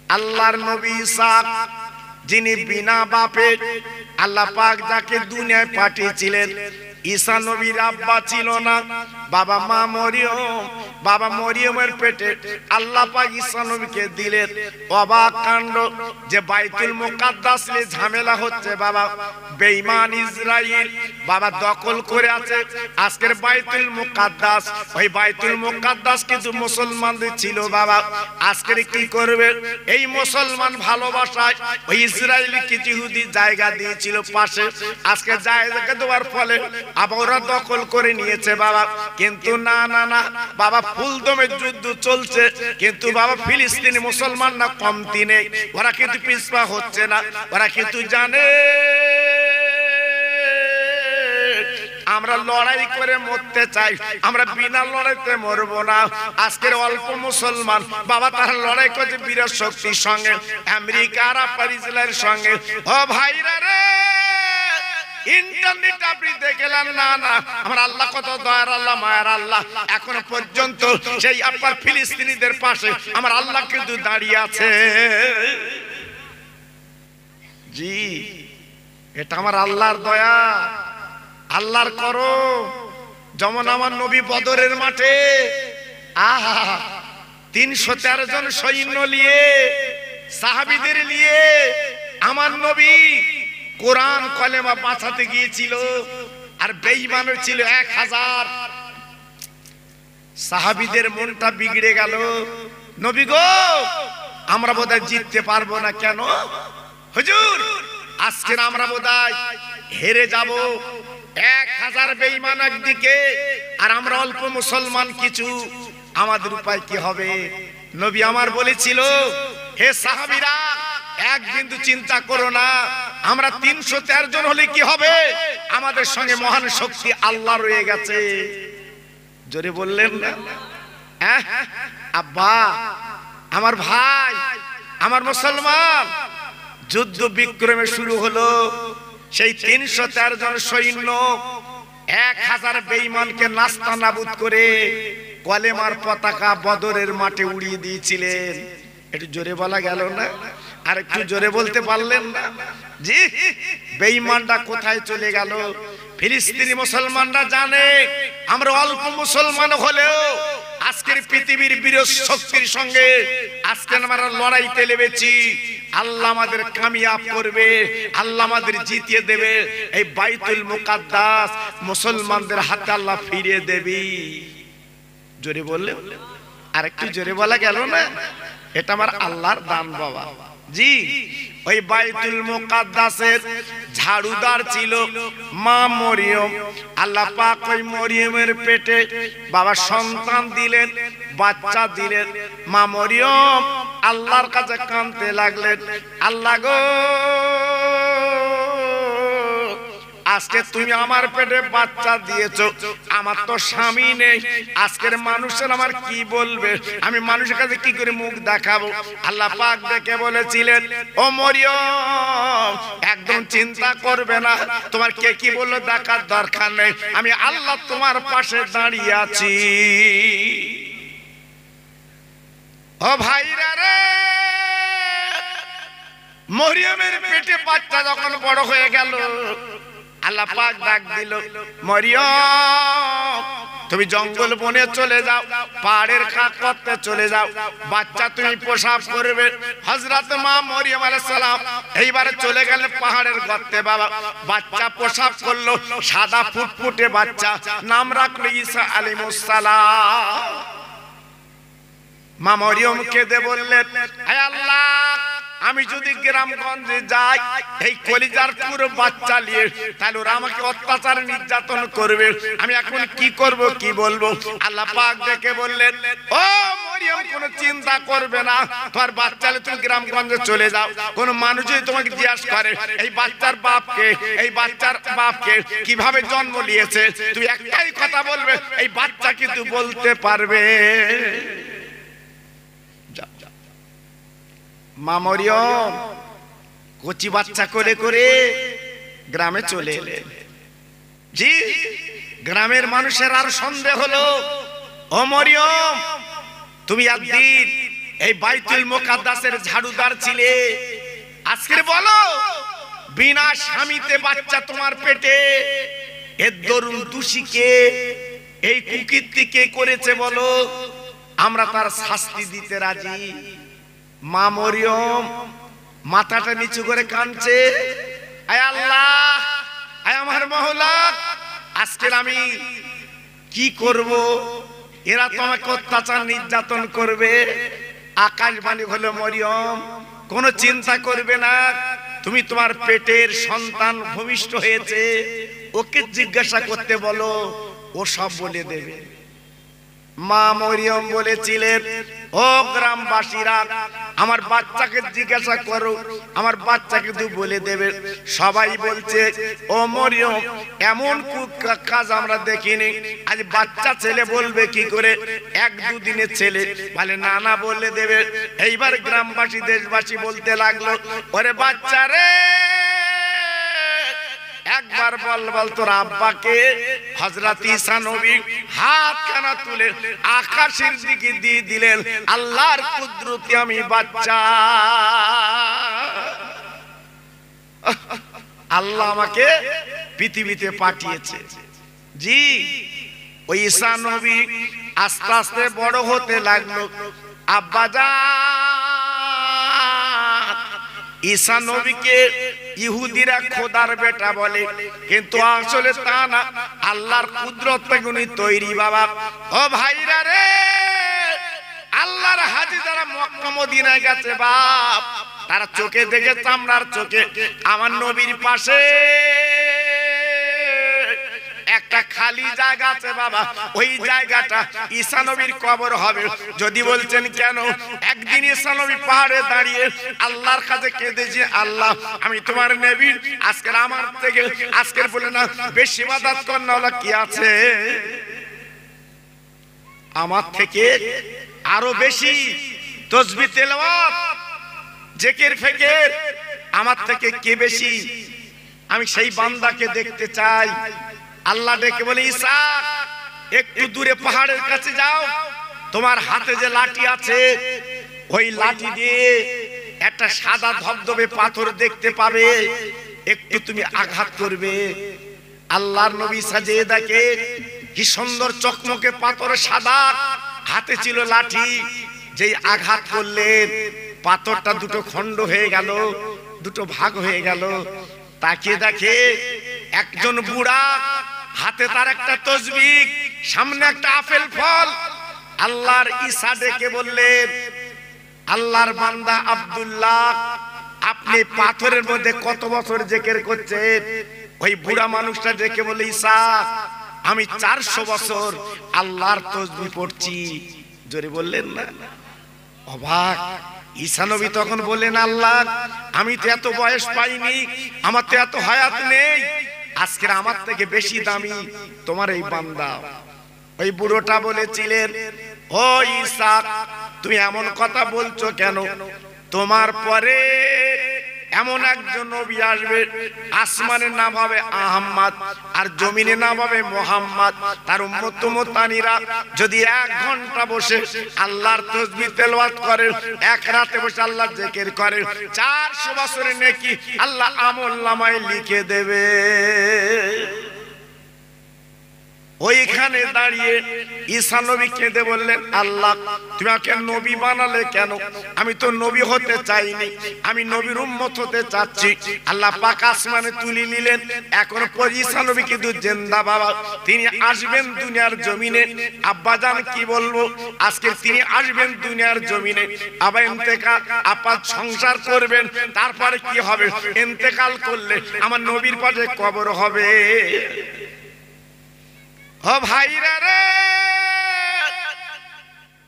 আল্লাহর নবী ঈসা যিনি বিনা বাপে আল্লাহ পাক যাকে দুনিয়ায় পাঠিয়েছিলেন, ঈসা নবীর আব্বা ছিল না, বাবা মা মরিয়ম। বাবা মরিয়মের পেটে আল্লাহ পাক ঈসা নবীকে দিলেন। অবাক কাণ্ড যে বাইতুল মুকাদ্দাস নিয়ে ঝামেলা হচ্ছে বাবা, বেঈমান ইসরাইল বাবা দখল করে আছে আজকের বাইতুল মুকাদ্দাস। ওই বাইতুল মুকাদ্দাস কিন্তু মুসলমানদের ছিল বাবা। আজকের কি করবে, এই মুসলমান ভালোবাসায় ওই ইসরায়েলি কিছু ইহুদি জায়গা দিয়েছিল পাশে, আজকে জায়গাকে দেওয়ার ফলে আবার ওরা দখল করে নিয়েছে বাবা। কিন্তু না না না বাবা, ফুলদমে যুদ্ধ চলছে, কিন্তু বাবা ফিলিস্তিনি মুসলমানরা কমতি নেই, ওরা কিন্তু পিছপা হচ্ছে না। ওরা কিন্তু জানে আমরা লড়াই করে মরতে চাই, আমরা বিনা লড়াইতে মরবো না। আজকের অল্প মুসলমান বাবা তারা লড়াই করছে বিরাট শক্তির সঙ্গে, আমেরিকা আরব ইসরায়েলের সঙ্গে। ও ভাইরা রে, ইন্টারনেট আপনি দেখলেন না না, আমার আল্লাহ কত দয়ার আল্লাহ, মায়ার আল্লাহ। এখনো পর্যন্ত সেই আপনার ফিলিস্তিনিদের পাশে আমার আল্লাহ কিন্তু দাঁড়িয়ে আছে। জি, এটা আমার আল্লাহর দয়া, আল্লাহর করো। যেমন আমার নবী বদরের মাঠে 313 জন সৈন্য নিয়ে, সাহাবীদের নিয়ে আমার নবী কোরআন কলেমা বাঁচাতে গিয়েছিল, আর বেঈমান ছিল 1000। সাহাবীদের মনটা বিগড়ে গেল, নবী গো আমরা বোধহয় জিততে পারবো না। কেন হুজুর, আজকে আমরা বোধহয় হেরে যাব। 1000 বেঈমান একদিকে আর আমরা অল্প মুসলমান কিছু, আমাদের উপায় কি হবে? নবী আমার বলেছিল, হে সাহাবীরা এক বিন্দু চিন্তা করো না, আমরা 313 জন হলে কি হবে, আমাদের সঙ্গে মহান শক্তি আল্লাহ রয়ে গেছে। জোরে বললেন না? আব্বা, আমার ভাই, আমার মুসলমান, যুদ্ধ বিক্রমে শুরু হলো। সেই 313 জন সৈন্য 1000 বেঈমানকে নাস্তানাবুদ করে কলেমার পতাকা বদরের মাঠে উড়িয়ে দিয়েছিলেন। একটু জোরে বলা গেল না? আর একটু জোরে বলতে পারলেন না? জি, বেঈমানরা কোথায় চলে গেল? ফিলিস্তিনি মুসলমানরা জানে আমরা অল্প মুসলমান হলেও আজকের পৃথিবীর বিরোধ শক্তির সঙ্গে আজকে আমরা লড়াইতে নেমেছি। আল্লাহ আমাদের কামিয়াব করবে, আল্লাহ আমাদের জিতিয়ে দেবে। এই বাইতুল মুকাদ্দাস মুসলমানদের হাতে আল্লাহ ফিরিয়ে দেবে। জোরে বললে? আর একটু জোরে বলা গেল না? এটা আমার আল্লাহর দান বাবা। জি, ওই বাইতুল মুকাদ্দাসের ঝাড়ুদার ছিল মা মরিয়ম। আল্লাহ পাক ওই মরিয়মের পেটে বাবা সন্তান দিলেন, বাচ্চা দিলেন। মা মরিয়ম আল্লাহর কাছে কাঁদতে লাগলেন, আল্লাহ গো আজকে তুমি আমার পেটে বাচ্চা দিয়েছো, আমার তো স্বামী নেই, আজকের মানুষের আমার কি বলবে, আমি মানুষের কাছে কি করে মুখ দেখাবো? আল্লাহ পাক দেখে বলেছিলেন, ও মরিয়ম একদম চিন্তা করবে না, তোমার কে কি বললো দেখার দরকার নেই, আমি আল্লাহ তোমার পাশে দাঁড়িয়ে আছি। ও ভাইরা রে, মরিয়মের পেটে বাচ্চা যখন বড় হয়ে গেল, আল্লাহ পাক ডাক দিল, মরিয়ম তুমি জঙ্গল বনে চলে যাও, পাহাড়ের খাত করতে চলে যাও, বাচ্চা তুমি প্রসব করবে। হযরত মা মরিয়ম আলাইহিস সালাম এইবারে চলে গেলেন পাহাড়ের গর্তে বাবা। বাচ্চা প্রসব করলো, সাদা ফুটফুটে বাচ্চা, নাম রাখলো ঈসা আলাইহিস সালাম। মা মরিয়ম কেঁদে বললেন, হে আল্লাহ আমি যদি গ্রামগঞ্জে যাই এই কলিজার পুরো বাচ্চা নিয়ে, তাহলে ওরা আমাকে অত্যাচার নির্যাতন করবে, আমি এখন কি করব কি বলবো? আল্লাহ পাক দেখে বললেন, ও মরিয়ম কোনো চিন্তা করবে না, তোমার বাচ্চা নিয়ে তুমি গ্রামগঞ্জে চলে যাও, কোন মানুষ যদি তোমাকে জিজ্ঞাসা করে এই বাচ্চার বাপকে, এই বাচ্চার বাপকে কিভাবে জন্ম নিয়েছে, তুমি একটাই কথা বলবে, এই বাচ্চা কিন্তু বলতে পারবে। মা মরিয়ম কচি বাচ্চা করে করে গ্রামে চলে এলেন। জি, গ্রামের মানুষের আর সন্দেহ হলো, ও মরিয়ম তুমি একদিন এই বাইতুল মুকাদ্দাসের ঝাড়ুদার ছিলে, আজকে বলো বিনা স্বামীতে বাচ্চা তোমার পেটে, এর দরুন দোষীকে, এই কুকীর্তি কে করেছে বলো? আমরা তার শাস্তি দিতে রাজি। মা মরিয়ম মাথাটা নিচু করে কাঁদছে, আয় আল্লাহ, আয় আমার মওলা, আজকে আমি কি করব? এরা তো আমাকে অত্যাচার নির্যাতন করবে। আকাশবাণী হলো, মরিয়ম কোনো চিন্তা করবে না, তুমি তোমার পেটের সন্তান ভূমিষ্ঠ হয়েছে, ওকে জিজ্ঞাসা করতে বলো, ও সব বলে দেবে। মা মরিয়ম বলেছিলেন, ও গ্রামবাসীরা, আমার বাচ্চাকে জিজ্ঞাসা করো, আমার বাচ্চাকে তুই বলে দেবে। সবাই বলছে, ও মরিয়ম, এমন কাজ আমরা দেখিনি, আজ বাচ্চা ছেলে বলবে কি করে? এক দুদিনের ছেলে বলে না না বলে দেবে। এইবার গ্রামবাসী দেশবাসী বলতে লাগলো, ওরে বাচ্চা রে, একবার বল তোর আব্বাকে। হযরত ঈসা নবী হাত খানা তুলে আকাশের দিকে দিয়ে দিলেন, আল্লাহর কুদরতে আমি বাচ্চা, আল্লাহ আমাকে পৃথিবীতে পাঠিয়েছে। জি, ওই ঈসা নবী আস্তে আস্তে বড় হতে লাগলো। আব্বাজান, ঈসা নবীকে ইহুদিরা খোদার বেটা বলে, কিন্তু আসলে তা না, আল্লাহর কুদরতে উনি তৈরি। বাবা ও ভাইরা রে, আল্লাহর হাজী যারা মক্কা মদিনায় গেছে বাপ, তারা চোখে দেখে, চামড়ার চোখে, আমার নবীর পাশে একটা খালি জায়গা আছে বাবা, ওই জায়গাটা ঈসা নবীর কবর হবে। যদি বলছেন কেন? একদিন ঈসা নবী পাহাড়ে দাঁড়িয়ে আল্লাহর কাছে কেঁদেছে, আল্লাহ আমি তোমার নবী, আজকের আমার থেকে, আজকের বলে না বেশি ইবাদত করনা কি আছে আমার থেকে? আরো বেশি তাসবিহ তেলাওয়াত জিকির ফিকির আমার থেকে কে বেশি? আমি সেই বান্দাকে দেখতে চাই। আল্লাহ ডেকে বলে, ঈসা একটু দূরে পাহাড়ের কাছে যাও, তোমার হাতে যে লাঠি আছে, ওই লাঠি দিয়ে একটা সাদা ধবধবে পাথর দেখতে পাবে, একটু তুমি আঘাত করবে। আল্লাহর নবী সাজে দেখে কি সুন্দর চকমকে পাথর, সাদা, হাতে ছিল লাঠি, যেই আঘাত করলেন পাথরটা দুটো খণ্ড হয়ে গেল, দুটো ভাগ হয়ে গেল। তাকিয়ে দেখে একজন বুড়া, হাতে তার একটা তাসবিহ, সামনে একটা আপেল ফল। আল্লাহর ঈসা ডেকে বললেন, আল্লাহর বান্দা আব্দুল্লাহ, আপনি পাথরের মধ্যে কত বছর জিকির করছেন? ওই বুড়া মানুষটা ডেকে বলে, ঈসা আমি 400 বছর আল্লাহর তাসবিহ পড়ছি। জোরে বললেন না? অবাক ঈসা নবী তখন বললেন, আল্লাহ আমি তো এত বয়স পাইনি, আমার তো এত হায়াত নেই, আজকে আমার থেকে বেশি দামি তোমার এই বান্দা। ওই বুড়োটা বলেছিলেন, ও ঈসা তুমি এমন কথা বলছো কেন? তোমার পরে এমন একজন নবী আসবে, আসমানের নাম হবে আহমদ আর জমিনের নাম হবে মোহাম্মদ। তার উম্মত উম্মতানিরা যদি 1 ঘন্টা বসে আল্লাহর তাসবিহ তেলাওয়াত করে, এক রাতে বসে আল্লাহর জিকির করে, 400 বছরের নেকি আল্লাহ আমলনামায় লিখে দেবে। ওইখানে দাঁড়িয়ে ঈসা নবী কেঁদে বললেন, আল্লাহ তুমি আমাকে নবী বানালে কেন? আমি তো নবী হতে চাইনি, আমি নবীর উম্মত হতে চাচ্ছি। আল্লাহ পাক আসমানে তুলে নিলেন। এখন পর ঈসা নবী কিন্তু জিন্দা বাবা, তিনি আসবেন দুনিয়ার জমিনে। আব্বাজান কি বলবো, আজকে তিনি আসবেন দুনিয়ার জমিনে। আবার ইন্তেকাল, আপাত সংসার করবেন, তারপরে কি হবে? ইন্তেকাল করলে আমার নবীর পাশে কবর হবে। ও ভাইরা রে,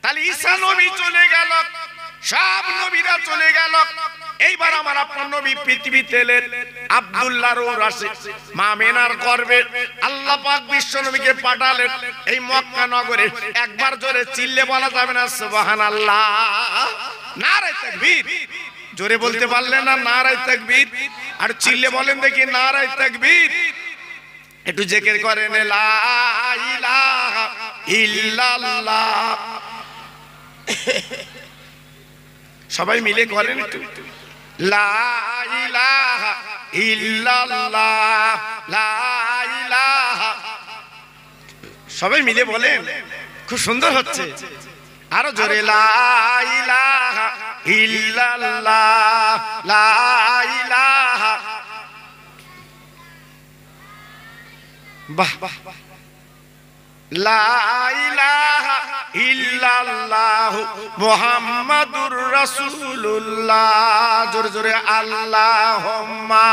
তাহলে ঈসা নবী চলে গেল, সব নবীরা চলে গেল, এইবার আমার আপনার নবী পৃথিবীতে এলেন। আব্দুল্লাহর ওরাসে মা মেনার গর্ভে আল্লাহ পাক বিশ্ব নবীকে পাঠালেন এই মক্কা নগরে। একবার জোরে চিল্লে বলা যাবে না সুবহানাল্লাহ? নারে তাকবীর, জোরে বলতে পারলেন না? নারে তাকবীর, আর চিল্লে বলেন দেখি নারে তাকবীর। একটু জিকির করেন, লা ইলাহা ইল্লাল্লাহ। সবাই মিলে করেন একটু লা ইলাহা ইল্লাল্লাহ লা ইলাহা, সবাই মিলে বলেন, খুব সুন্দর হচ্ছে। আরো জোরে লা ইলাহা ইল্লাল্লাহ লা ইলাহা, বাহ বাহ, লা ইলাহা ইল্লাল্লাহ মুহাম্মাদুর রাসূলুল্লাহ, জোরে জোরে আল্লাহুম্মা।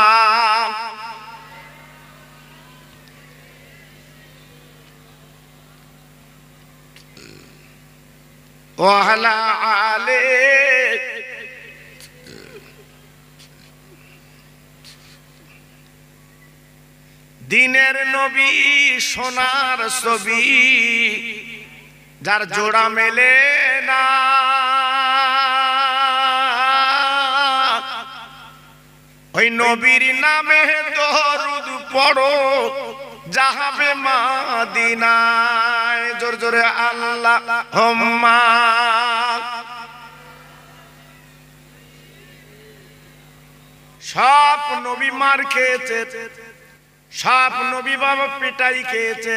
ওয়া আলা আলি, দিনের নবী সোনার ছবি, যার জোড়া মেলে না, ওই নবীর নামে দরুদ পড়ো যাবে মদিনায়, জোর জোরে আল্লাহুম্মা। সব নবী মার খেয়েছে, সব নবী বাবা পিটাই খেয়েছে,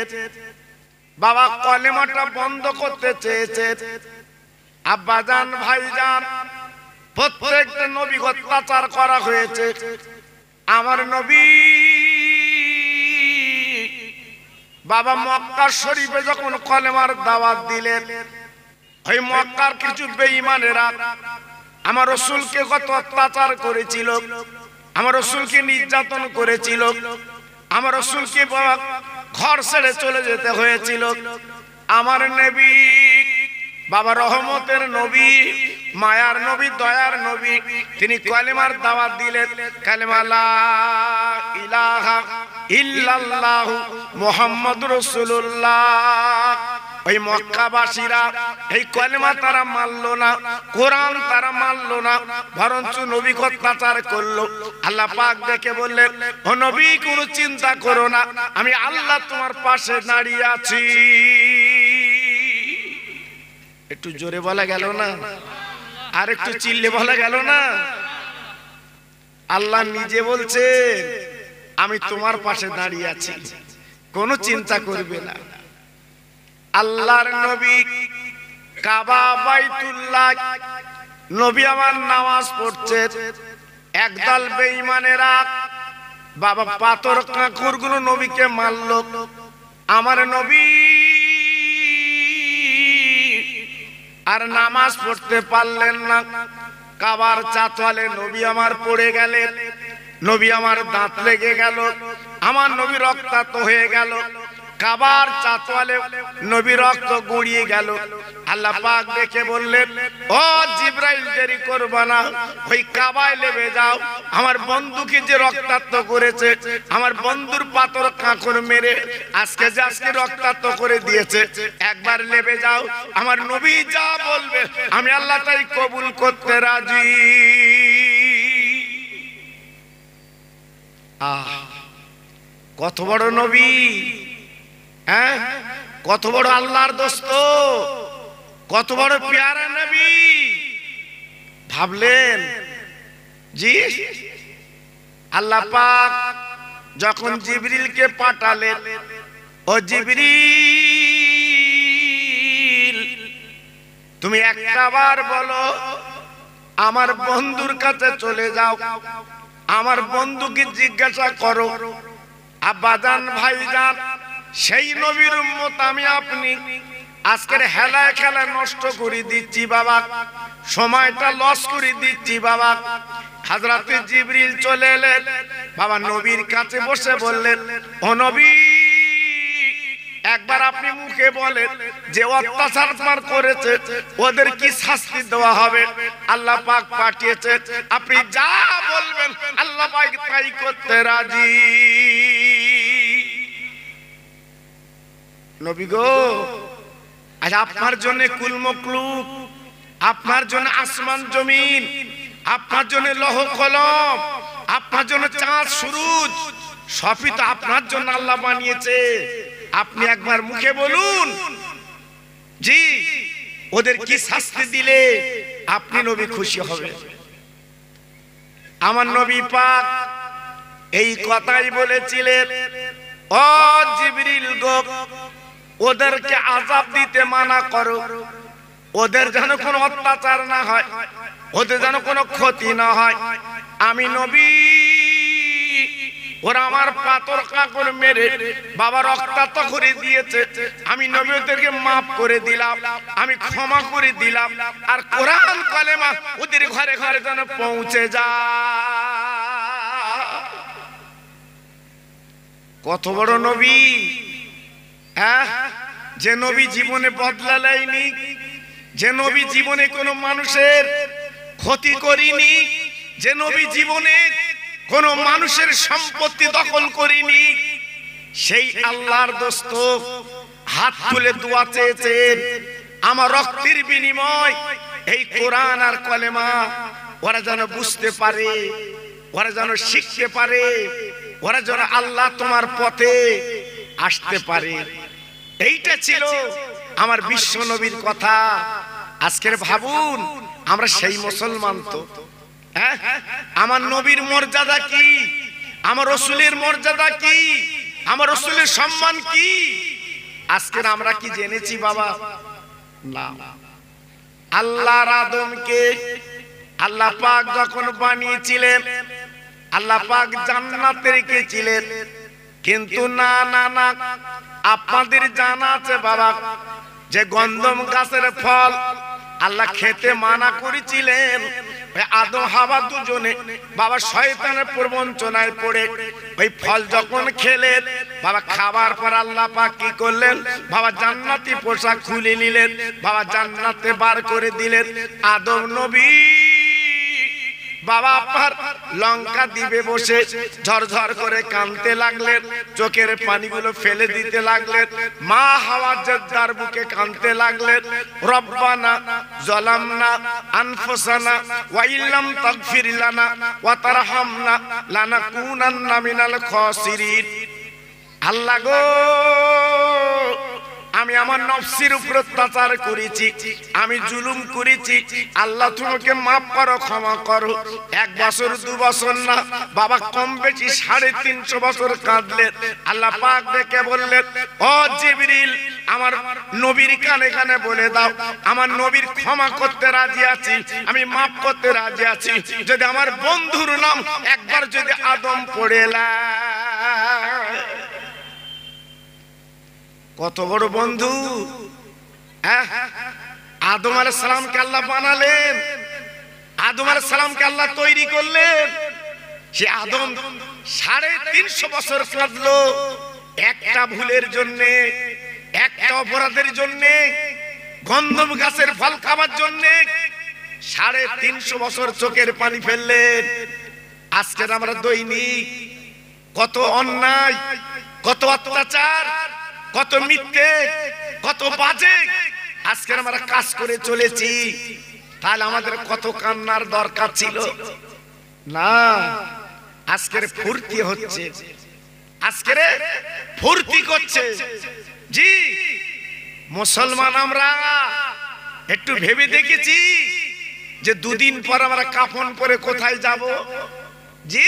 বাবা কলেমাটা বন্ধ করতে চেয়েছে। আব্বাজান ভাইজান প্রত্যেকটা নবী অত্যাচার করা হয়েছে। আমার নবী বাবা মক্কা শরীফে যখন কলেমার দাওয়াত দিলেন, ওই মক্কার কিছু বেঈমানেরা আমার রাসূলকে কত অত্যাচার করেছিল, আমার রাসূলকে নির্যাতন করেছিল, আমার রাসূলকে ঘর ছেড়ে চলে যেতে হয়েছিল। আমার নবী বাবা রহমতের নবী, মায়ার নবী, দয়ার নবী, তিনি কালেমার দাওয়াত দিলেন, কালেমা লা ইলাহা ইল্লাল্লাহু মুহাম্মাদুর রাসূলুল্লাহ। ওই মক্কাবাসীরা এই কালেমা তারা মানলো না, কোরআন তারা মানলো না, বরঞ্চ নবীকে অত্যাচার করলো। আল্লাহ পাক দেখে বললেন, ও নবী কোনো চিন্তা করো না, আমি আল্লাহ তোমার পাশে দাঁড়িয়ে আছি। একটু জোরে বলা গেল না? আর একটু চিল্লে বলা গেল না? আল্লাহ নিজে বলছে আমি তোমার পাশে দাঁড়িয়ে আছি, কোনো চিন্তা করবে না। আল্লাহর নবী কাবা বাইতুল্লাহ, নবী আমার নামাজ পড়ছে, একদল বেঈমানেরা বাবা পাথর কাঁকুরগুলো নবীকে মারল। আমার নবী আর নামাজ পড়তে পারলেন না, কাবার চাতওয়ালে নবী আমার পড়ে গেলেন, নবী আমার দাঁত লেগে গেল, আমার নবী রক্তাক্ত হয়ে গেল, কাবার চাতওয়ালে নবী রক্ত গড়িয়ে গেল। আল্লাহ পাক দেখে বললেন, ও জিবরাইল দেরি করবা না, ওই কাবায় নেমে যাও, আমার বন্ধুকে যে রক্তাক্ত করেছে, আমার বন্ধুর পাথর কাঁকর মেরে আজকে রক্তাক্ত করে দিয়েছে, একবার নেমে যাও, আমার নবী যা বলবে আমি আল্লাহ তাই কবুল করতে রাজি। কত বড় নবী, হ্যাঁ, কত বড় আল্লাহর দোস্ত, কত বড় প্যারা নবী। ভাবলেন জি? আল্লাহ পাক যখন জিবরিলকে পাঠালেন, ও জিবরিল তুমি একটাবার বলো আমার বন্ধুর কাছে চলে যাও, আমার বন্ধুকে জিজ্ঞাসা করো। আব্বাজান ভাইজান, সেই নবীর উম্মত আমি আপনি আজকের হেলায় খেলায় নষ্ট করে দিচ্ছি বাবা, সময়টা লস করে দিচ্ছি বাবা। হযরতে জিবরিল চলে এলেন, বাবা নবীর কাছে বসে বললেন, ও নবী একবার আপনি মুখে বলেন যে অত্যাচার করেছে ওদের কি শাস্তি দেওয়া হবে। আল্লাহ পাক পাঠিয়েছে, আপনি যা বলবেন আল্লাহ পাক তাই করতে রাজি। নবী গো, আজ আপনার জন্য কুল মখলুক, আপনার জন্য আসমান জমিন, আপনার জন্য লৌহ কলম, আপনার জন্য চাঁদ সূরজ, সবই তো আপনার জন্য আল্লাহ বানিয়েছে। আপনি একবার মুখে বলুন জি ওদের কি শাস্তি দিলে আপনি নবী খুশি হবে। আমার নবী পাক এই কথাই বলেছিলেন, ও জিবরিল গো, ওদেরকে আযাব দিতে মানা করো, ওদের যেন কোনো অত্যাচার না হয়, ওদের যেন কোনো ক্ষতি না হয়। আমি নবী, ওরা আমার পাথর কাকড় মেরে বাবা রক্তাক্ত করে দিয়েছে, আমি নবী ওদেরকে মাফ করে দিলাম, আমি ক্ষমা করে দিলাম। আর কোরআন কালেমা ওদের ঘরে ঘরে যেন পৌঁছে যায়। কত বড় নবী, হ্যাঁ? যে নবী জীবনে বদলা নেয়নি, যে নবী জীবনে কোনো মানুষের ক্ষতি করিনি, যে নবী জীবনে কোন মানুষের সম্পত্তি দখল করিনি, সেই আল্লাহর দোস্ত হাত তুলে দোয়া চেয়েছেন, আমার রক্তের বিনিময় এই কোরআন আর কলেমা ওরা যেন বুঝতে পারে, ওরা যেন শিখতে পারে, ওরা যেন আল্লাহ তোমার পথে আসতে পারে। এইটা ছিল আমার বিশ্ব নবীর কথা। আজকের ভাবুন, আমরা সেই মুসলমান তো, আমার নবীর মর্যাদা কি, আমার রাসূলের মর্যাদা কি, আমার রাসূলের সম্মান কি আজকের আমরা কি জেনেছি বাবা? না। আল্লাহর আদমকে আল্লাহ পাক যখন বানিয়েছিলেন, আল্লাহ পাক জান্নাতে রেখেছিলেন, কিন্তু না না না, আপনাদের জানা আছে বাবা যে গন্ধম গাছের ফল আল্লাহ খেতে মানা করেছিলেন। আদম হাওয়া দুজনে বাবা শয়তানের প্রবঞ্চনায় পড়ে ওই ফল যখন খেলেন, বাবা খাবার পর আল্লাহ পাক কি করলেন, বাবা জান্নাতি পোশাক খুলে নিলেন, বাবা জান্নাতে বার করে দিলেন। আদম নবী বাবা আপনার লঙ্কা দিবে বসে ঝরঝর করে কাঁদতে লাগলেন, চোখের পানিগুলো ফেলে দিতে লাগলেন, মা হাওয়া জেদ্দার বুকে কাঁদতে লাগলেন, রব্বানা যালামনা আনফুসানা ওয়া ইল্লাম তাগফির লানা ওয়া তারহামনা লানাকুনান্না মিনাল খাসিরিন। আল্লাহ গো, আমি আমার নফসের উপর অত্যাচার করেছি, আমি জুলুম করেছি, আল্লাহ তোমাকে মাফ করো, ক্ষমা করো। 1 বছর 2 বছর না বাবা, কম বেশি 350 বছর কাঁদলেন। আল্লাহ পাক ডেকে বললেন, ও জিবরিল, আমার নবীর কানে কানে বলে দাও, আমার নবীর ক্ষমা করতে রাজি আছি, আমি মাফ করতে রাজি আছি, যদি আমার বন্ধুর নাম একবার যদি আদম পড়ে লাই। কত বড় বন্ধু, আদম আলাইহিস সালামকে আল্লাহ বানালেন, আদম আলাইহিস সালামকে আল্লাহ তৈরি করলেন। সে আদম 350 বছর কাঁদলো একটা ভুলের জন্য, একটা অপরাধের জন্য, গন্ধম গাছের ফল খাবার জন্য 350 বছর চোখের পানি ফেললেন। আজকে আমরা দৈনিক কত অন্যায়, কত অত্যাচার, কত মিথ্যে, কত বাজে আজকে আমরা কাজ করে চলেছি। তাহলে আমাদের কত কান্নার দরকার ছিল না? আজকের ফুর্তি হচ্ছে, আজকের ফুর্তি করছে। জি মুসলমান আমরা একটু ভেবে দেখেছি যে 2 দিন পর আমরা কাফন পরে কোথায় যাব? জি,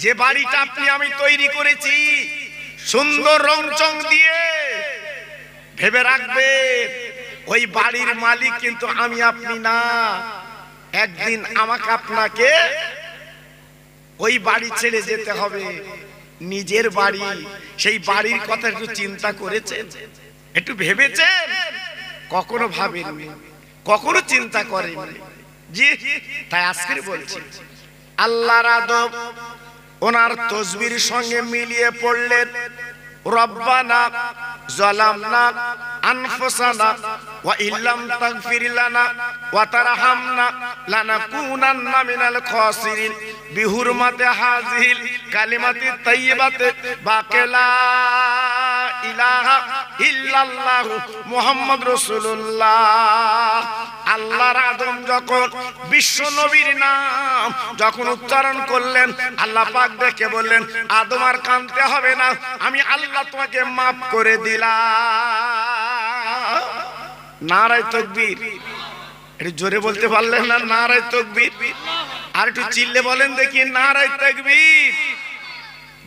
যে বাড়িটা আপনি আমি তৈরি করেছি সুন্দর রংচং দিয়ে, ভেবে রাখবে ওই বাড়ির মালিক কিন্তু আমি আপনি না। একদিন আমাকে আপনাকে ওই বাড়ি ছেড়ে যেতে হবে, নিজের বাড়ি। সেই বাড়ির কথা একটু চিন্তা করেছেন? একটু ভেবেছেন? কখনো ভাবেননি, কখনো চিন্তা করেননি। জি, তাই আজকে বলছি, আল্লাহর আদম ওনার তসবির সঙ্গে মিলিয়ে পড়লেন, রব্বানা যালামনা আনফুসানা ওয়া ইল্লাম তাগফির লানা ওয়া তারহামনা লানাকুনান্না মিনাল খাসিরিন বিহুরমাতি হাযিহিল কালিমাতি তাইয়্যিবাতি বাকিলা ইলাহা ইল্লাল্লাহ মুহাম্মদ রাসূলুল্লাহ। আল্লাহর আদম যখন বিশ্ব নবীর নাম যখন উচ্চারণ করলেন, আল্লাহ পাক দেখে বললেন, আদম আর কাঁদতে হবে না, আমি আল্লাহ তোমাকে মাফ করে দিলাম। নারায়ে তাকবীর। একটু জোরে বলতে পারলেন না? নারায়ে তাকবীর। আর একটু চিল্লে বলেন দেখি, নারায়ে তাকবীর।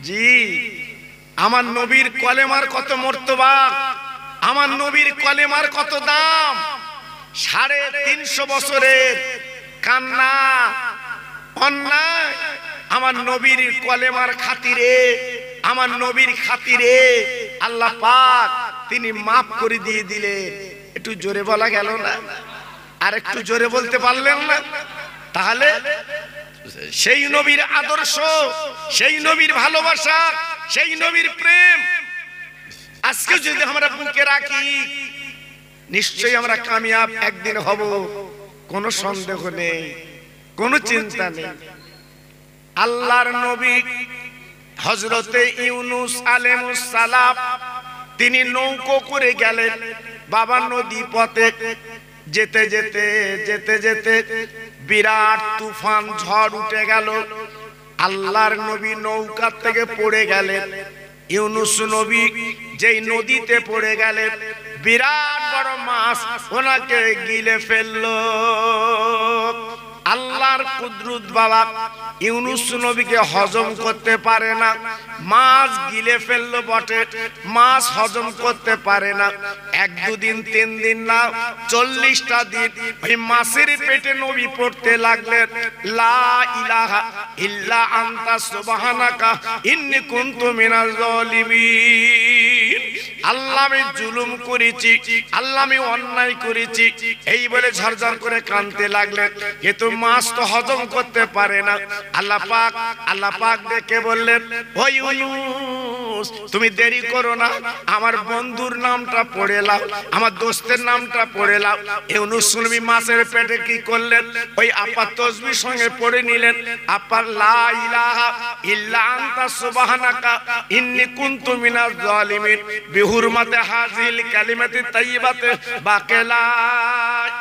জি, আমার নবীর কলেমার কত মর্তবা, আমার নবীর কলেমার কত দাম। 350 বছরের কান্না অন্যায় আমার নবীর কলেমার খাতিরে, আমার নবীর খাতিরে আল্লাহ পাক তিনি মাফ করে দিয়ে দিলেন। একটু জোরে বলা গেল না? আর একটু জোরে বলতে পারলেন না? তাহলে সেই নবীর আদর্শ, সেই নবীর ভালোবাসা, সেই নবীর প্রেম আজকে যদি আমরা বুকে রাখি, নিশ্চয়ই আমরা কামিয়াব একদিন হব, কোনো সন্দেহ নেই, কোনো চিন্তা নেই। আল্লাহর নবী হযরতে ইউনূস আলাইহিস সালাম তিনি নৌকো করে গেলেন বাবা নদী পথে। যেতে যেতে যেতে যেতে বিরাট তুফান ঝড় উঠে গেল। আল্লাহর নবী নৌকা থেকে পড়ে গেলেন। ইউনূস নবী যেই নদীতে পড়ে গেলেন, বিরাট বড় মাছ ওনাকে গিলে ফেললো। আল্লাহর কুদরত বাবা ইউনূস নবীকে হজম করতে পারে না। মাছ গিলে ফেললো বটে, মাছ হজম করতে পারে না। 1-2 দিন 3 দিন না, 40টা দিন ওই মাছের পেটে নবী পড়তে লাগলেন, লা ইলাহা ইল্লা আনতা সুবহানাকা ইন্নী কুনতু মিনাজ জালিমিন। আল্লাহ আমি জুলুম করেছি, আল্লাহ আমি অন্যায় করেছি, এই বলে ঝরঝর করে কাঁদতে লাগলেন। কিন্তু মাছ তো হজম করতে পারে না। আল্লাহ পাক ডেকে বললেন, ও ইউনূস তুমি দেরি করো না, আমার বন্ধুর নামটা পড়ে নাও, আমার দোস্তের নামটা পড়ে নাও। ইউনূস নবী মাছের পেটে কি করলেন? ওই আপার তাসবিহ সঙ্গে পড়ে নিলেন, আপার লা ইলাহা ইল্লা আনতা সুবহানাকা ইন্নী কুনতু মিনাজ জালিমিন বিহুরমাতে হাযিল কালিমাতি তাইয়্যিবাতি বাকি লা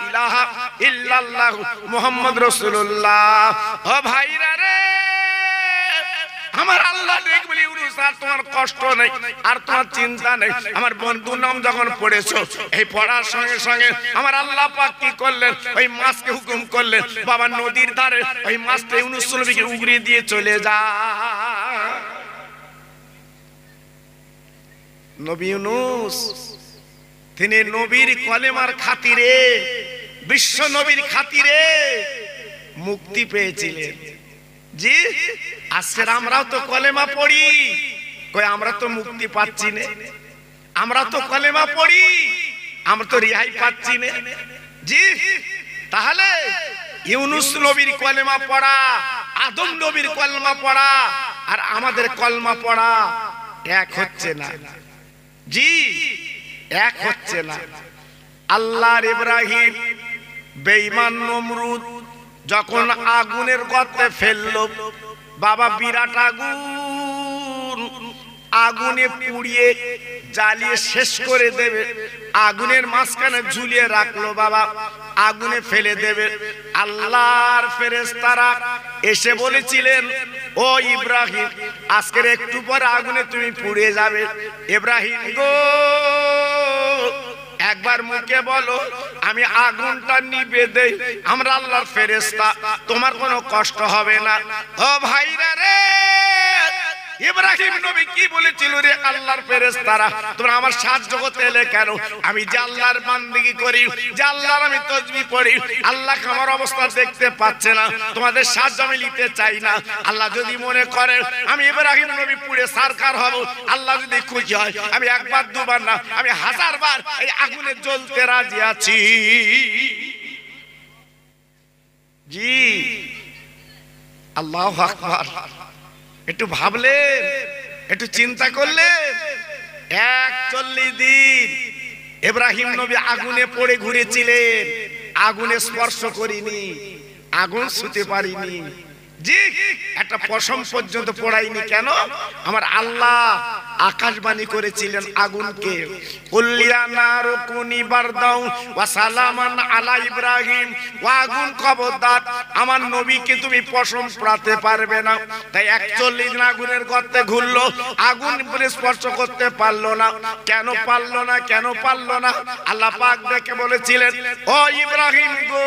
ইলাহা ইল্লাল্লাহু মুহাম্মদ রাসূলুল্লাহ। ও ভাইরা রে, আমার আল্লাহ দেখ বলি ইউনূস আর তোমার কষ্ট নেই, আর তোমার চিন্তা নেই। আমার বন্ধুর নাম যখন পড়েছো, এই পড়ার সঙ্গে সঙ্গে আমার আল্লাহ পাক কি করলেন? ওই মাছকে হুকুম করলেন, বাবা নদীর ধারে ওই মাছটা ইউনূস নবীকে উগরিয়ে দিয়ে চলে যা। নবী ইউনূস তিনি নবীর কলেমার খাতিরে, বিশ্ব নবীর খাতিরে মুক্তি পেয়েছিলেন। জি, আজকে আমরাও তো কলেমা পড়ি, কই আমরা তো মুক্তি পাচ্ছি না। আমরা তো কলেমা পড়ি, আমরা তো রেহাই পাচ্ছি না। জি, তাহলে ইউনূস নবীর কলেমা পড়া, আদম নবীর কলেমা পড়া আর আমাদের কলেমা পড়া এক হচ্ছে না। জি, এক হচ্ছে না। আল্লাহর ইব্রাহিম বেঈমান নমরুদ যখন আগুনের গর্তে ফেললো, বাবা বিরাট আগুন, আগুনে পুড়িয়ে জ্বালিয়ে শেষ করে দেবে, আগুনের মাঝখানে ঝুলিয়ে রাখলো, বাবা আগুনে ফেলে দেবে। আল্লাহর ফেরেশতারা এসে বলেছিলেন, ও ইব্রাহিম আজকের একটু পরে আগুনে তুমি পুড়ে যাবে। ইব্রাহিম গো, একবার মুখে বলো আমি আগুনটা নিভে দেই, আমরা আল্লাহর ফেরেশতা, তোমার কোনো কষ্ট হবে না। ও ভাইরা রে, ইব্রাহিম নবী কি বলেছিল? রে আল্লাহর ফেরেশতারা তোমরা আমার সাত জগতে এলে কেন? আমি যে আল্লাহর বান্দিগি করি, যে আল্লাহর আমি তাসবিহ পড়ি, আল্লাহ আমার অবস্থা দেখতে পাচ্ছে না, তোমাদের সাহায্য আমি নিতে চাই না। আল্লাহ যদি মনে করে আমি ইব্রাহিম নবী পুড়ে সারকার হব, আল্লাহ যদি খুশি হয়, আমি একবার দুবার না, আমি 1000 বার এই আগুনে জ্বলতে রাজি আছি। জি, আল্লাহু আকবার। একটু ভাবলেন, একটু চিন্তা করলেন, 41 দিন ইব্রাহিম নবী আগুনে পড়ে ঘুরেছিলেন, আগুনে স্পর্শ করিনি, আগুন ছুঁতে পারিনি। জি, একটা পশম পর্যন্ত পড়াইনি। কেন? আমার আল্লাহ আকাশবাণী করেছিলেন আগুনকে, কুল্লিয়া নারু কুনি বারদাউ ওয়া সালামান আলা ইব্রাহিম, ও আগুন খবরদার আমার নবীকে তুমি পশম পোড়াতে পারবে না। তাই 41 দিন আগুনের গর্তে ঘুরলো, আগুন স্পর্শ করতে পারলো না। কেন পারলো না? কেন পারলো না? আল্লাহ পাক দেখে বলেছিলেন, ও ইব্রাহিম গো,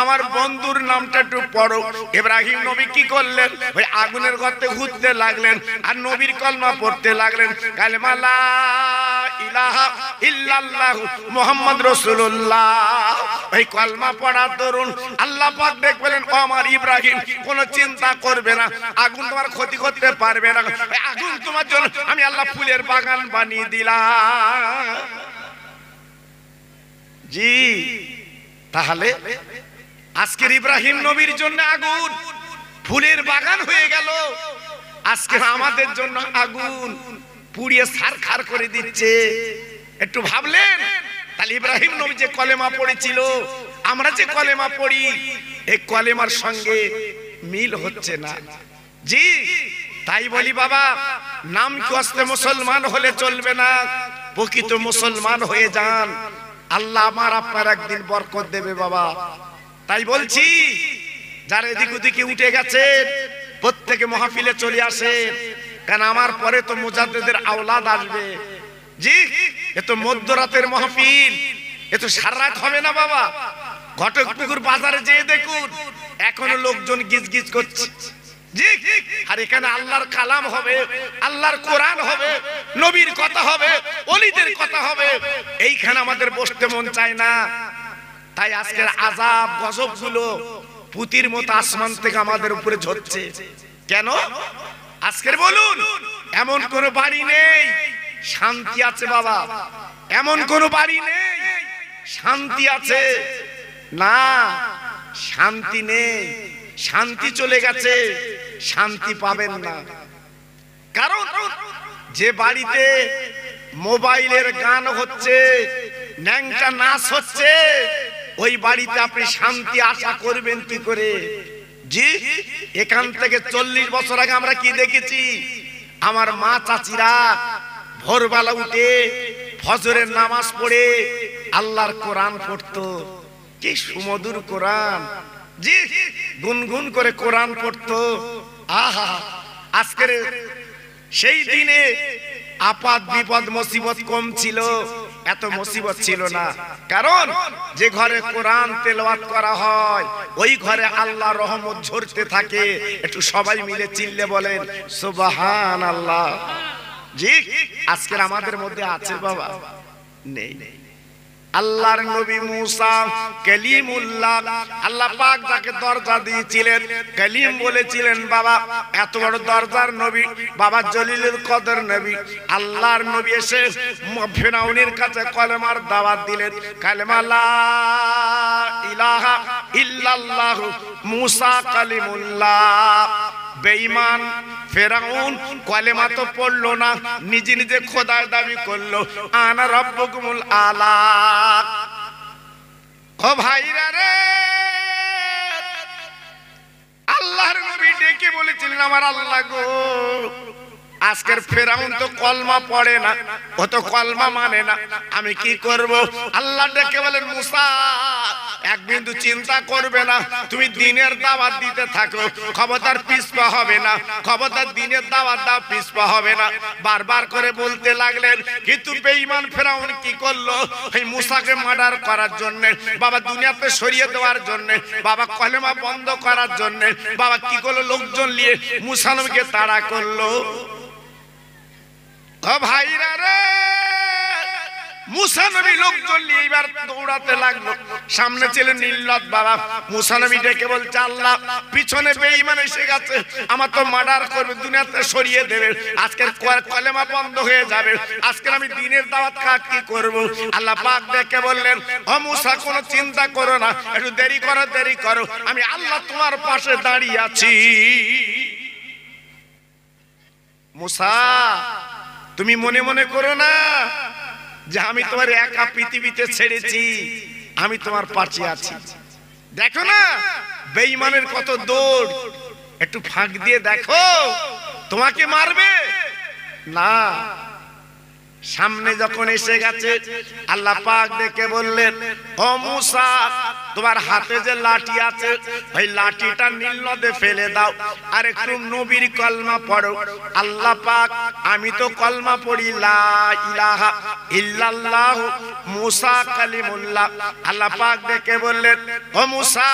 আমার বন্ধুর নামটা একটু পড়ো। ইব্রাহিম নবী কি করলেন? ওই আগুনের গর্তে ঘুরতে লাগলেন আর নবীর কলমা পড়তে লাগলেন, কালেমা লা ইলাহা ইল্লাল্লাহু মুহাম্মদ রাসূলুল্লাহ। ওই কলমা পড়ার দরুন আল্লাহ পাক দেখলেন, ও আমার ইব্রাহিম কোনো চিন্তা করবে না, আগুন তোমার ক্ষতি করতে পারবে না। আগুন তোমার জন্য আমি আল্লাহ ফুলের বাগান বানিয়ে দিলাম। জি, তাহলে আজকের ইব্রাহিম নবীর জন্য আগুন ফুলের বাগান হয়ে গেল, আজকে আমাদের জন্য আগুন পুড়িয়ে ছারখার করে দিচ্ছে। একটু ভাবলেন? তাহলে ইব্রাহিম নবী যে কলেমা পড়েছিল, আমরা যে কলেমা পড়ি, এই কলেমার সঙ্গে মিল হচ্ছে না। জি, তাই বলি বাবা, নাম কি আসতে মুসলমান হলে চলবে না, প্রকৃত মুসলমান হয়ে যান, আল্লাহ আমার আপনার একদিন বরকত দেবে বাবা। তাই বলছি, যারা এদিক ওদিকে উঠে গেছে প্রত্যেকে মাহফিলে চলে আসে, কারণ আমার পরে তো মুজাদ্দিদের আওলাদ আসবে। জি, এ তো মধ্যরাতের মাহফিল, এ তো সারা রাত হবে না বাবা। ঘটকপুকুর বাজারে যেয়ে দেখুন, এখনো লোকজন গিজগিজ করছে। জি, আর এখানে আল্লাহর কালাম হবে, আল্লাহর কোরআন হবে, নবীর কথা হবে, ওলিদের কথা হবে, এইখানে আমাদের বসতে মন চায় না। তাই আজকের আযাব গজব গুলো পুতির মতো আসমান থেকে আমাদের উপরে ঝরছে কেন? আজকের বলুন, এমন কোন বাড়ি নেই শান্তি আছে বাবা, এমন কোন বাড়ি নেই শান্তি আছে না, শান্তি নেই, শান্তি চলে গেছে, শান্তি পাবেন না। কারণ যে বাড়িতে মোবাইলের গান হচ্ছে, ন্যাংটা নাচ হচ্ছে, ওই বাড়িতে আপনি শান্তি আশা করবেন কি করে? জি, এখান থেকে 40 বছর আগে আমরা কি দেখেছি? আমার মা চাচিরা ভোরবেলা উঠে ফজরের নামাজ পড়ে আল্লাহর কোরআন পড়তো, কি সুমধুর কোরআন। জি, গুনগুন করে কোরআন পড়তো। আহা, আজকের সেই দিনে আপাত বিপদ মুসিবত কম ছিল, এত মুসিবত ছিল না। কারণ যে ঘরে কোরআন তেলাওয়াত করা হয়, ওই ঘরে আল্লাহর রহমত ঝরতে থাকে। একটু সবাই মিলে চিল্লে বলেন সুবহানাল্লাহ। জি, আজকের আমাদের মধ্যে আছে বাবা? নেই। আল্লাহর নবী মুসা কালিমুল্লাহ, আল্লাহ পাক যাকে দরজা দিয়েছিলেন, কালিম বলেছিলেন বাবা, এত বড় দরজার নবী বাবা, জলিলুল কদর নবী, আল্লাহর নবী এসে ফিরাউনের কাছে কলেমার দাওয়াত দিলেন, কালেমা লা ইলাহা ইল্লাল্লাহ মুসা কালিমুল্লাহ। বেঈমান ফেরাউন কলেমা তো পড়লো না, নিজে নিজে খোদার দাবি করলো, আনা রাব্বুকুমুল আলা। ও ভাইরা রে, আল্লাহর নবী ডেকে বলেছিলেন, আমার আল্লাহ গো, আজকের ফেরাউন তো কলমা পড়ে না, ও তো কলমা মানে না, আমি কি করব? আল্লাহ ডেকে বলেন, মুসা এক বিন্দু চিন্তা করবে না, তুমি দিনের দাওয়াত দিতে থাকো, খবরদার পিছপা হবে না, খবরদার দিনের দাওয়াত দাও, পিছপা হবে না। বারবার করে বলতে লাগলেন। কিন্তু বেঈমান ফেরাউন কি করলো? এই মুসাকে মার্ডার করার জন্য, বাবা দুনিয়াতে সরিয়ে দেওয়ার জন্য, বাবা কলেমা বন্ধ করার জন্য, বাবা কি করলো? লোকজন নিয়ে মুসা নবীকে তাড়া করলো। ও ভাইরা রে, মুসা নবী লোকজন নিয়ে এবার দৌড়াতে লাগলো। সামনে ছিলেন নীলনদ বাবা। মুসা নবী ডেকে বলছে, আল্লাহ পিছনে বেঈমান এসে গেছে, আমার তো মার্ডার করবে, দুনিয়াতে সরিয়ে দেবে, আজকের কলেমা বন্ধ হয়ে যাবে, আজকে আমি দিনের দাওয়াত কাজ কি করব? আল্লাহ পাক ডেকে বললেন, ও মুসা কোনো চিন্তা করো না, একটু দেরি করো, দেরি করো, আমি আল্লাহ তোমার পাশে দাঁড়িয়ে আছি। মুসা তুমি মনে মনে করো না যে আমি তোমার একা পৃথিবীতে ছেড়েছি, আমি তোমার পাশে আছি। দেখো না বেঈমানের কত দৌড়, একটু ফাঁক দিয়ে দেখো, তোমাকে মারবে, না, সামনে যখন এসে গেছে আল্লাহ পাক ডেকে বললেন, ও মুসা, তোমার হাতে যে লাঠি আছে ওই লাঠিটা নীল নদে ফেলে দাও আর একটু নবীর কলমা পড়ো। আল্লাহ পাক, আমি তো কলমা পড়ি লা ইলাহা ইল্লাল্লাহ মুসা কালিমুল্লাহ। আল্লাহ পাক ডেকে বললেন, ও মুসা,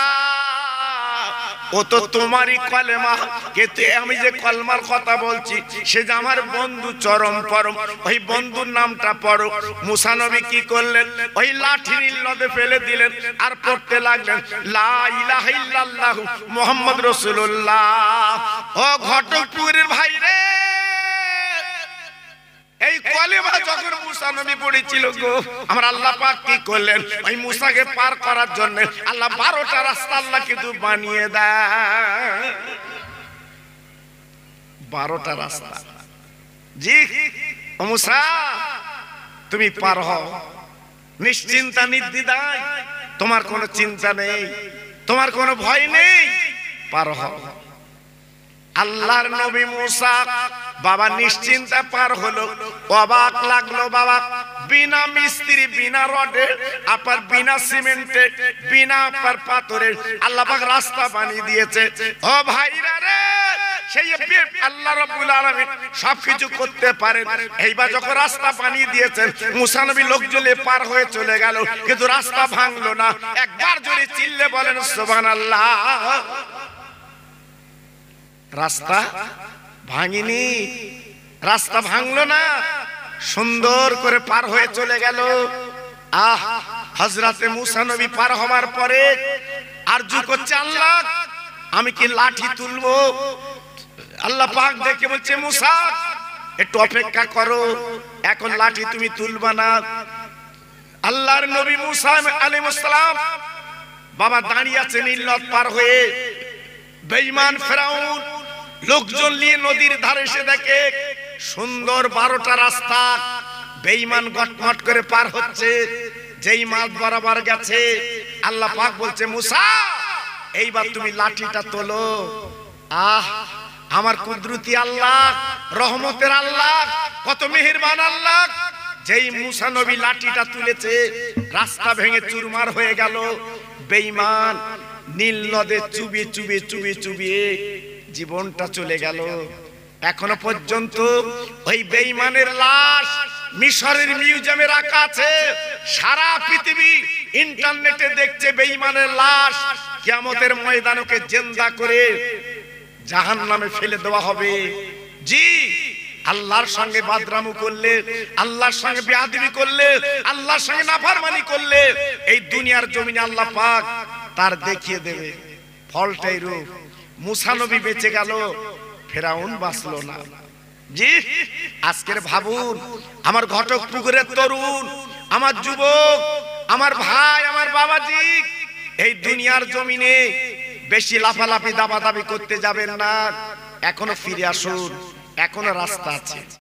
ও তো তোমারই কলেমা, কিন্তু আমি যে কলমার কথা বলছি সে যে আমার বন্ধু চরম পরম, ওই বন্ধুর নামটা পড়ো। মুসা নবী কি করলেন, ওই লাঠি নীল নদে ফেলে দিলেন আর পড়তে লাগলেন লা ইলাহা ইল্লাল্লাহ মুহাম্মদ রাসূলুল্লাহ। ও ঘটকপুরের ভাই রে, এই কলেমা যখন মুসা নবী পড়েছিল গো, আমার আল্লাহ পাক কি করলেন, ওই মুসাকে পার করার জন্য আল্লাহ 12টা রাস্তা আল্লাহ কিন্তু বানিয়ে দেয়। 12টা রাস্তা। জি, ও মুসা, তুমি পার হও নিশ্চিন্তা নির্দ্বিধায়, তোমার কোনো চিন্তা নেই, তোমার কোনো ভয় নেই, পার হও। আল্লাহর নবী মুসা বাবা নিশ্চিন্তে পার হলো। অবাক লাগলো বাবা, বিনা মিস্ত্রি, বিনা রডে, আপার বিনা সিমেন্টে, বিনা আপার পাথরের আল্লাহ পাক রাস্তা বানিয়ে দিয়েছে। ও ভাইরা রে, সেই আল্লাহ রাব্বুল আলামিন সবকিছু করতে পারেন। এইবার যখন রাস্তা বানিয়ে দিয়েছেন, মুসা নবী লোকজনে পার হয়ে চলে গেল, কিন্তু রাস্তা ভাঙলো না। একবার জোরে চিল্লে বলেন সুবহানাল্লাহ। রাস্তা ভাঙিনি, রাস্তা ভাঙলো না, সুন্দর করে পার হয়ে চলে গেল। আহ, হযরতে মুসা নবী পার হওয়ার পরে আরজু করছে, আল্লাহ আমি কি লাঠি তুলবো? আল্লাহ পাক দেখে বলছে, মুসা একটু অপেক্ষা করো, এখন লাঠি তুমি তুলবা না। আল্লাহর নবী মুসা আলাইহিস সালাম বাবা দাঁড়িয়ে আছে নীল নদ পার হয়ে। বেঈমান ফেরাউন লোকজন নিয়ে নদীর ধারে এসে দেখে সুন্দর 12টা রাস্তা, বেঈমান গটমট করে পার হচ্ছে। যেই মাছ বরাবর গেছে, আল্লাহ পাক বলছে, মুসা এইবার তুমি লাঠিটা তোলো। আহ, আমার কুদরতি আল্লাহ, রহমতের আল্লাহ, কত মেহেরবান আল্লাহ। যেই মুসা নবী লাঠিটা তুলেছে, রাস্তা ভেঙে চুরমার হয়ে গেল। বেঈমান নীল নদে চুবিয়ে চুবিয়ে চুবিয়ে চুবিয়ে জীবনটা চলে গেল। এখনো পর্যন্ত ওই বেঈমানের লাশ মিশরের মিউজিয়ামে রাখা আছে। সারা পৃথিবী ইন্টারনেটে দেখছে বেঈমানের লাশ। কিয়ামতের ময়দানে ওকে জিন্দা করে জাহান্নামে ফেলে দেওয়া হবে। জি, আল্লাহর সঙ্গে বাদরামু করলে, আল্লাহর সঙ্গে বেয়াদবি করলে, আল্লাহর সঙ্গে নাফরমানি করলে এই দুনিয়ার জমিনে আল্লাহ পাক তার দেখিয়ে দেবে ফলটাই রূপ। মুসা নবী বেঁচে গেল, ফেরাউন বাঁচলো না। জি, আজকের ভাবুন, আমার ঘটকপুকুরের তরুণ, আমার যুবক, আমার ভাই, আমার বাবাজি, এই দুনিয়ার জমিনে বেশি লাফালাফি দাবাদাবি করতে যাবেন না। এখনো ফিরে আসুন, এখনো রাস্তা আছে।